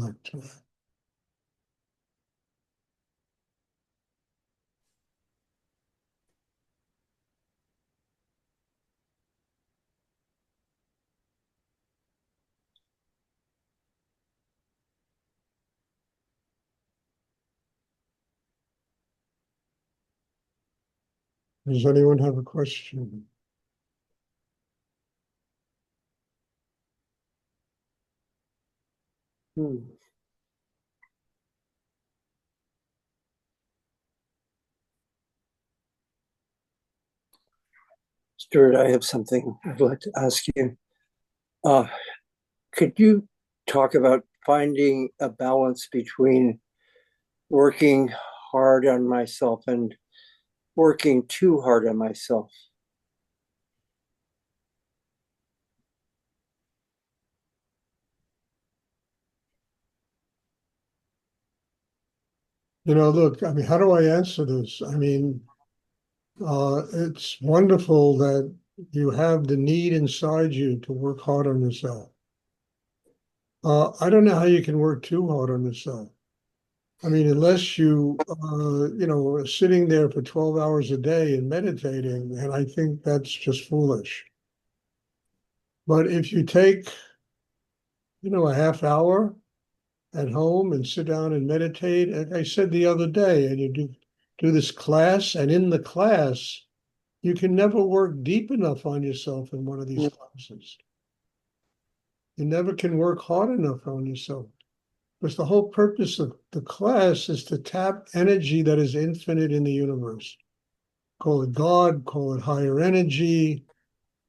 back to that. Does anyone have a question? Stuart, I have something I'd like to ask you. Uh, could you talk about finding a balance between working hard on myself and working too hard on myself? Look, I mean, how do I answer this? I mean, it's wonderful that you have the need inside you to work hard on yourself. I don't know how you can work too hard on yourself. I mean, unless are sitting there for 12 hours a day and meditating, and I think that's just foolish. But if you take, a half hour at home and sit down and meditate, like I said the other day, and you do this class, and in the class, you can never work deep enough on yourself in one of these classes. You never can work hard enough on yourself. Because the whole purpose of the class is to tap energy that is infinite in the universe. Call it God, call it higher energy,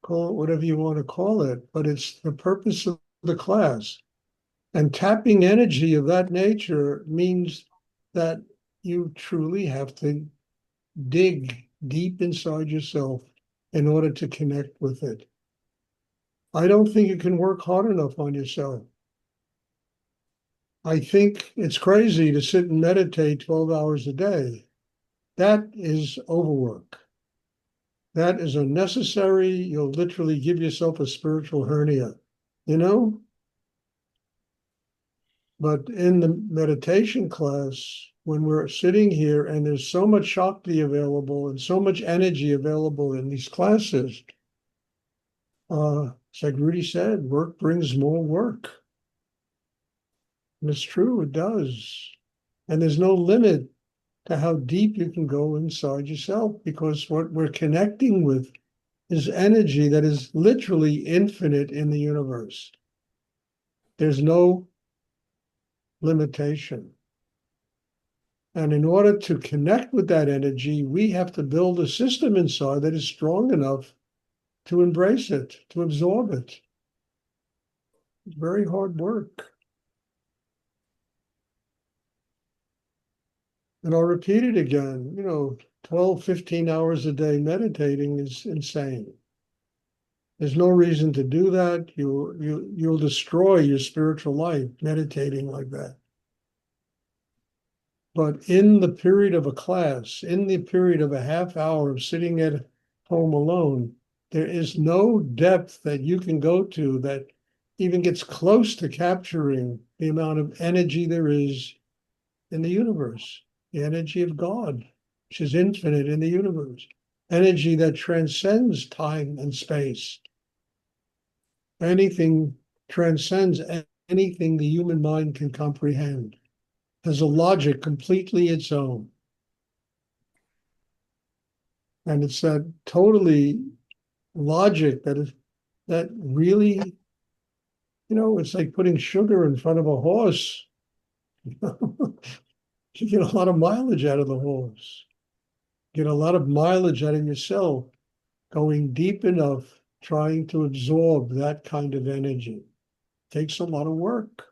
call it whatever you want to call it, but it's the purpose of the class. And tapping energy of that nature means that you truly have to dig deep inside yourself in order to connect with it. I don't think you can work hard enough on yourself. I think it's crazy to sit and meditate 12 hours a day. That is overwork. That is unnecessary. You'll literally give yourself a spiritual hernia, you know? But in the meditation class, when we're sitting here and there's so much Shakti available and so much energy available in these classes, it's like Rudy said, work brings more work. And it's true, it does. And there's no limit to how deep you can go inside yourself because what we're connecting with is energy that is literally infinite in the universe. There's no limitation. And in order to connect with that energy, we have to build a system inside that is strong enough to embrace it, to absorb it. It's very hard work. And I'll repeat it again, 12, 15 hours a day meditating is insane. There's no reason to do that. You'll destroy your spiritual life meditating like that. But in the period of a class, in the period of a half hour of sitting at home alone, there is no depth that you can go to that even gets close to capturing the amount of energy there is in the universe, the energy of God, which is infinite in the universe, energy that transcends time and space. Anything transcends anything the human mind can comprehend, has a logic completely its own. And it's that totally logic that really, it's like putting sugar in front of a horse. You get a lot of mileage out of the horse. Get a lot of mileage out of yourself going deep enough, trying to absorb that kind of energy. Takes a lot of work.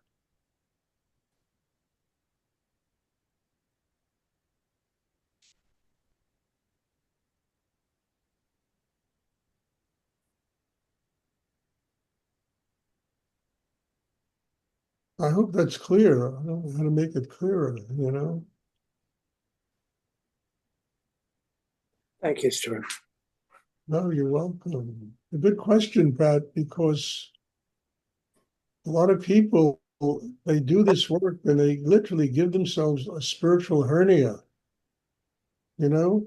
I hope that's clear. I don't know how to make it clearer. Thank you, Stuart. No, you're welcome. A good question, Pat, because a lot of people they do this work and they literally give themselves a spiritual hernia, you know,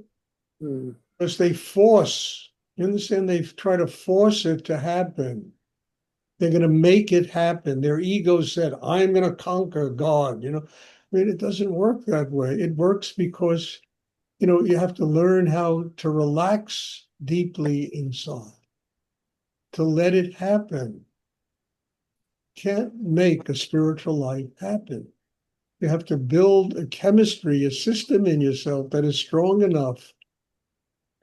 mm, because they force, you understand, they try to force it to happen. They're going to make it happen. Their ego said, I'm going to conquer God, you know. I mean, it doesn't work that way. It works because, you know, you have to learn how to relax deeply inside, to let it happen. Can't make a spiritual life happen. You have to build a chemistry, a system in yourself that is strong enough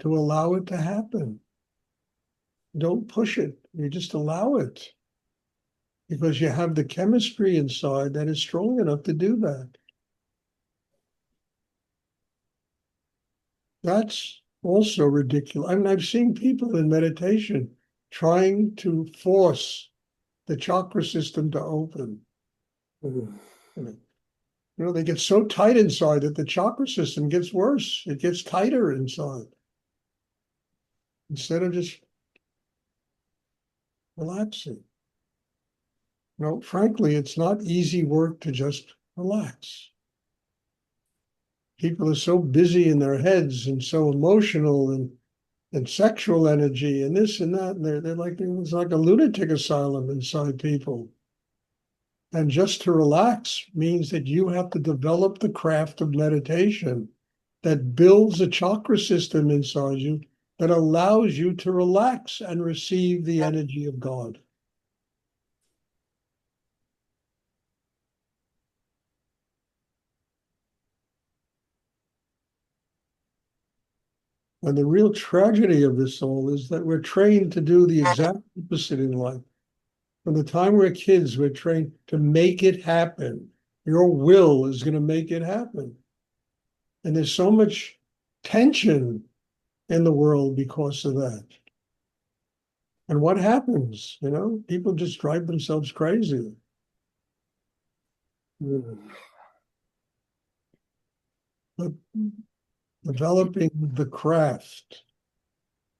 to allow it to happen. Don't push it. You just allow it because you have the chemistry inside that is strong enough to do that. That's also ridiculous. I mean, I've seen people in meditation trying to force the chakra system to open. mm. You know, they get so tight inside that the chakra system gets worse. It gets tighter inside instead of just relaxing. No, frankly, it's not easy work to just relax. People are so busy in their heads and so emotional and sexual energy and this and that. And they're like, it's like a lunatic asylum inside people. And just to relax means that you have to develop the craft of meditation that builds a chakra system inside you that allows you to relax and receive the energy of God. And the real tragedy of this all is that we're trained to do the exact opposite in life. From the time we're kids, we're trained to make it happen. Your will is going to make it happen. And there's so much tension in the world because of that. And what happens? You know, people just drive themselves crazy. Mm. But developing the craft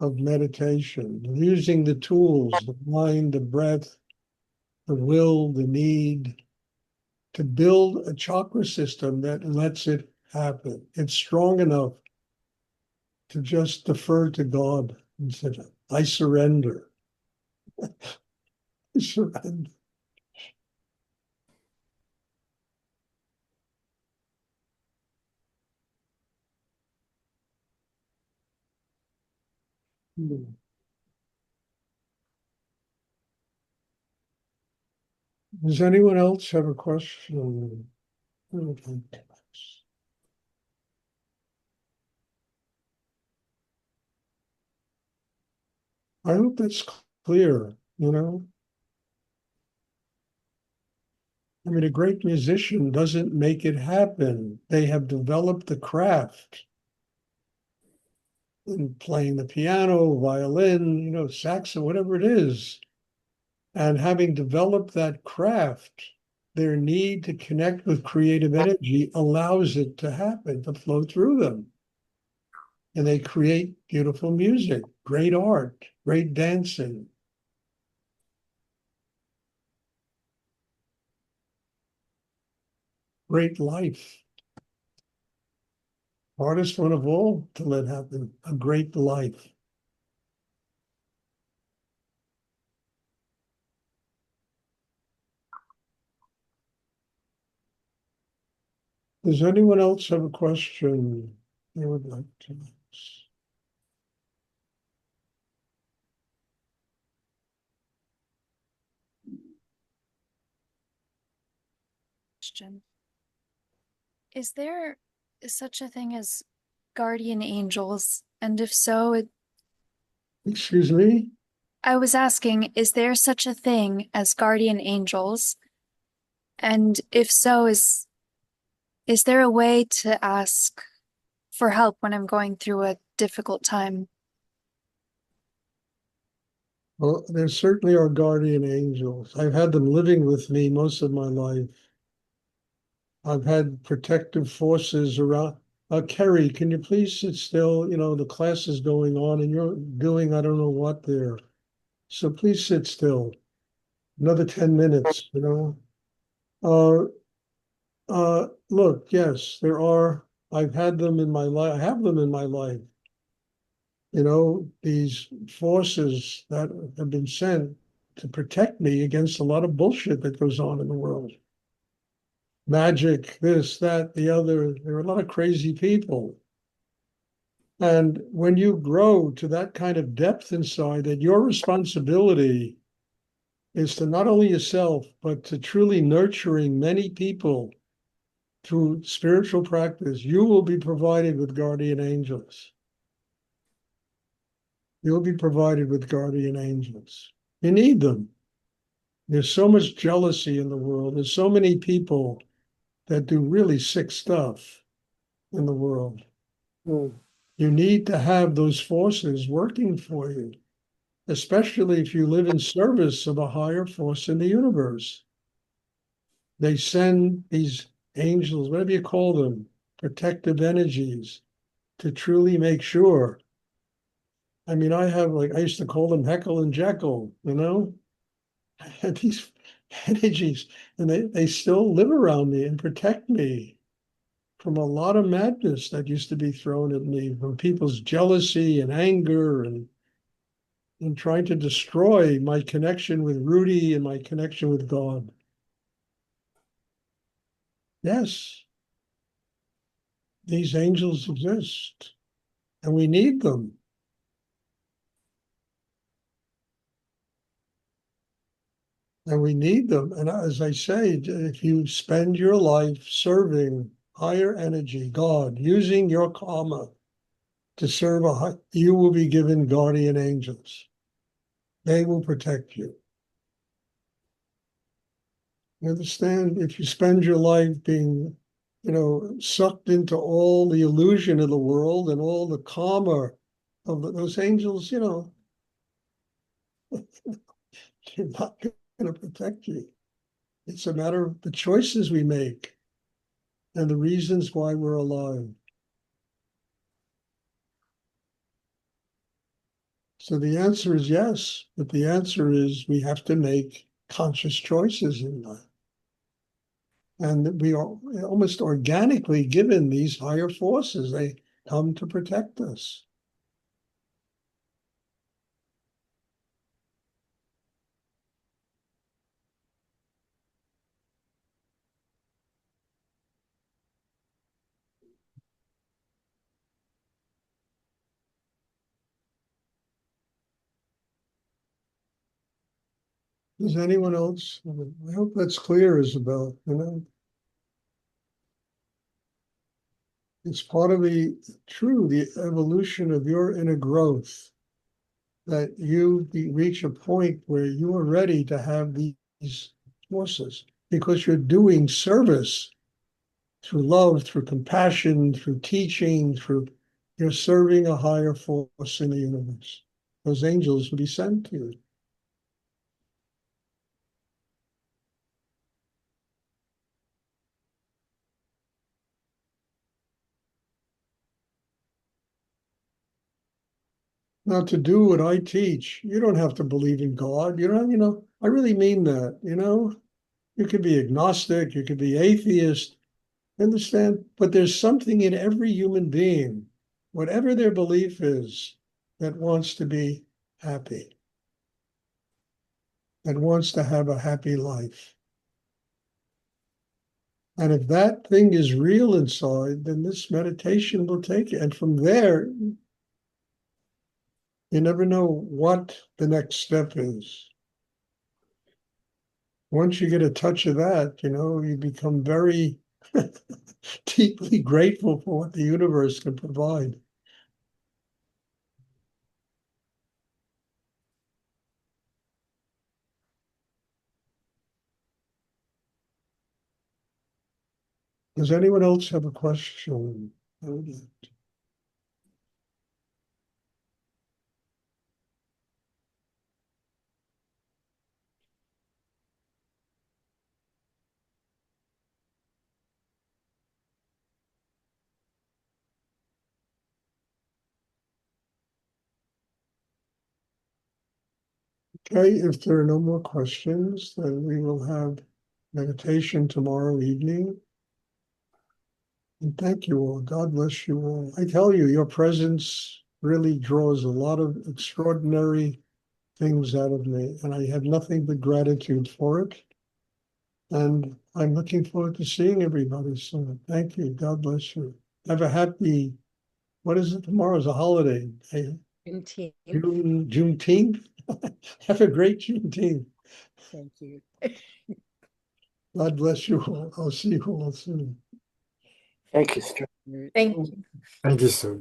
of meditation, using the tools, the mind, the breath, the will, the need, to build a chakra system that lets it happen. It's strong enough to just defer to God and say, I surrender. I surrender. Does anyone else have a question? I hope that's clear, you know. I mean, a great musician doesn't make it happen. They have developed the craft in playing the piano, violin, you know, saxophone, whatever it is. And having developed that craft, their need to connect with creative energy allows it to happen, to flow through them. And they create beautiful music, great art, great dancing. Great life. Hardest one of all to let happen, a great life. Does anyone else have a question they would like to ask? Question. Is there such a thing as guardian angels? And if so, Excuse me? I was asking, is there such a thing as guardian angels? And if so, is there a way to ask for help when I'm going through a difficult time? Well, there certainly are guardian angels. I've had them living with me most of my life. I've had protective forces around. Kerry, can you please sit still? You know, the class is going on and you're doing I don't know what there. So please sit still. Another 10 minutes, you know. Uh, look, yes, there are, I've had them in my life, I have them in my life. You know, these forces that have been sent to protect me against a lot of bullshit that goes on in the world. Magic, this, that, the other. There are a lot of crazy people. And when you grow to that kind of depth inside, that your responsibility is to not only yourself, but to truly nurturing many people through spiritual practice, you will be provided with guardian angels. You'll be provided with guardian angels. You need them. There's so much jealousy in the world. There's so many people that do really sick stuff in the world. Hmm. You need to have those forces working for you, especially if you live in service of a higher force in the universe. They send these angels, whatever you call them, protective energies to truly make sure. I mean, I have like, I used to call them Heckle and Jekyll, you know? I had these energies and they still live around me and protect me from a lot of madness that used to be thrown at me from people's jealousy and anger and trying to destroy my connection with Rudy and my connection with God. Yes, these angels exist and we need them. And we need them. And as I say, if you spend your life serving higher energy, God, using your karma to serve you will be given guardian angels. They will protect you. You understand? If you spend your life being, sucked into all the illusion of the world and all the karma of those angels, they're not going to protect you. It's a matter of the choices we make and the reasons why we're alive. So the answer is yes, but the answer is we have to make conscious choices in life. And we are almost organically given these higher forces. They come to protect us. Does anyone else? I hope that's clear, Isabel. It's part of the evolution of your inner growth that you reach a point where you are ready to have these forces because you're doing service through love, through compassion, through teaching, you're serving a higher force in the universe. Those angels will be sent to you. Now, to do what I teach, you don't have to believe in God. I really mean that. You could be agnostic, you could be atheist, understand? But there's something in every human being, whatever their belief is, that wants to be happy, that wants to have a happy life. And if that thing is real inside, then this meditation will take you. And from there, you never know what the next step is. Once you get a touch of that, you become very deeply grateful for what the universe can provide. Does anyone else have a question? Okay, if there are no more questions, then we will have meditation tomorrow evening. And thank you all. God bless you all. I tell you, your presence really draws a lot of extraordinary things out of me, and I have nothing but gratitude for it. And I'm looking forward to seeing everybody soon. Thank you. God bless you. Have a happy, what is it? Tomorrow's a holiday. Juneteenth. Juneteenth. Have a great Juneteenth. Thank you. God bless you all. I'll see you all soon. Thank you, Stuart. Thank you. Thank you, sir.